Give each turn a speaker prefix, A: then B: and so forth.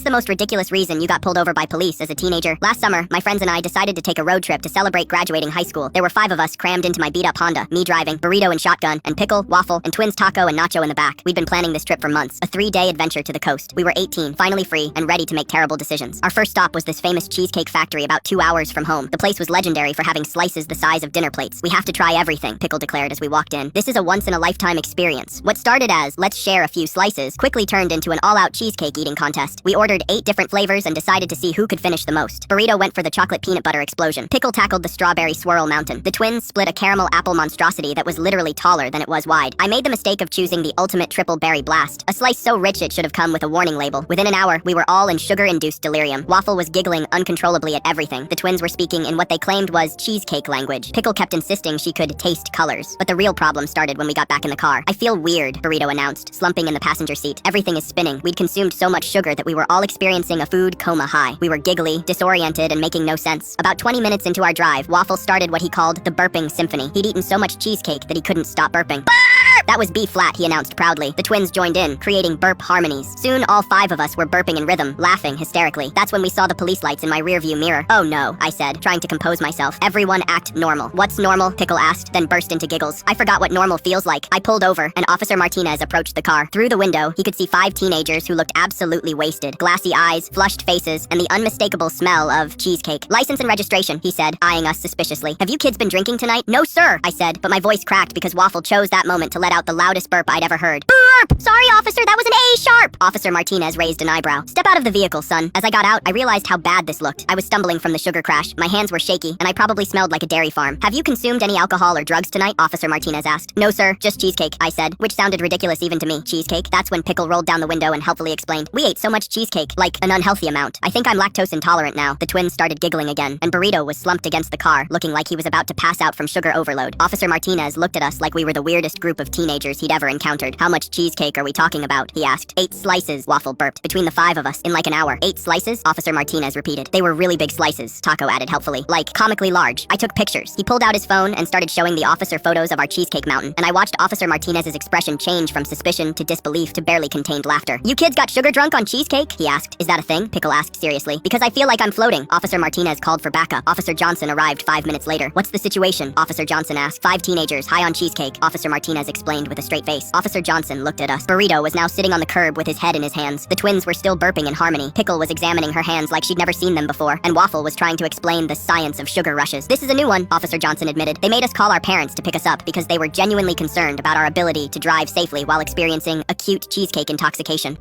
A: What's the most ridiculous reason you got pulled over by police as a teenager? Last summer, my friends and I decided to take a road trip to celebrate graduating high school. There were 5 of us crammed into my beat-up Honda, me driving, burrito and shotgun, and pickle, waffle, and twins taco and nacho in the back. We'd been planning this trip for months, a 3-day adventure to the coast. We were 18, finally free, and ready to make terrible decisions. Our first stop was this famous cheesecake factory about 2 hours from home. The place was legendary for having slices the size of dinner plates. We have to try everything, Pickle declared as we walked in. This is a once-in-a-lifetime experience. What started as, let's share a few slices, quickly turned into an all-out cheesecake eating contest. We ordered 8 different flavors and decided to see who could finish the most. Burrito went for the chocolate peanut butter explosion. Pickle tackled the strawberry swirl mountain. The twins split a caramel apple monstrosity that was literally taller than it was wide. I made the mistake of choosing the ultimate triple berry blast, a slice so rich it should have come with a warning label. Within an hour, we were all in sugar-induced delirium. Waffle was giggling uncontrollably at everything. The twins were speaking in what they claimed was cheesecake language. Pickle kept insisting she could taste colors. But the real problem started when we got back in the car. I feel weird, Burrito announced, slumping in the passenger seat. Everything is spinning. We'd consumed so much sugar that we were all experiencing a food coma high. We were giggly, disoriented, and making no sense. About 20 minutes into our drive, Waffle started what he called the burping symphony. He'd eaten so much cheesecake that he couldn't stop burping. That was B flat, he announced proudly. The twins joined in, creating burp harmonies. Soon, all 5 of us were burping in rhythm, laughing hysterically. That's when we saw the police lights in my rearview mirror. Oh no, I said, trying to compose myself. Everyone act normal. What's normal? Pickle asked, then burst into giggles. I forgot what normal feels like. I pulled over, and Officer Martinez approached the car. Through the window, he could see 5 teenagers who looked absolutely wasted. Glassy eyes, flushed faces, and the unmistakable smell of cheesecake. License and registration, he said, eyeing us suspiciously. Have you kids been drinking tonight? No, sir, I said, but my voice cracked because Waffle chose that moment to let out the loudest burp I'd ever heard. Burp! Sorry, officer, that was an A sharp! Officer Martinez raised an eyebrow. Step out of the vehicle, son. As I got out, I realized how bad this looked. I was stumbling from the sugar crash, my hands were shaky, and I probably smelled like a dairy farm. Have you consumed any alcohol or drugs tonight? Officer Martinez asked. No, sir, just cheesecake, I said, which sounded ridiculous even to me. Cheesecake? That's when Pickle rolled down the window and helpfully explained. We ate so much cheesecake, like an unhealthy amount. I think I'm lactose intolerant now. The twins started giggling again, and Burrito was slumped against the car, looking like he was about to pass out from sugar overload. Officer Martinez looked at us like we were the weirdest group of teenagers he'd ever encountered. How much cheesecake are we talking about? He asked. 8 slices, Waffle burped. Between the 5 of us, in like an hour. 8 slices? Officer Martinez repeated. They were really big slices, Taco added helpfully. Like, comically large. I took pictures. He pulled out his phone and started showing the officer photos of our cheesecake mountain, and I watched Officer Martinez's expression change from suspicion to disbelief to barely contained laughter. You kids got sugar drunk on cheesecake? He asked. Is that a thing? Pickle asked seriously. Because I feel like I'm floating. Officer Martinez called for backup. Officer Johnson arrived 5 minutes later. What's the situation? Officer Johnson asked. 5 teenagers, high on cheesecake, Officer Martinez explained with a straight face. Officer Johnson looked at us. Burrito was now sitting on the curb with his head in his hands. The twins were still burping in harmony. Pickle was examining her hands like she'd never seen them before, and Waffle was trying to explain the science of sugar rushes. This is a new one, Officer Johnson admitted. They made us call our parents to pick us up because they were genuinely concerned about our ability to drive safely while experiencing acute cheesecake intoxication.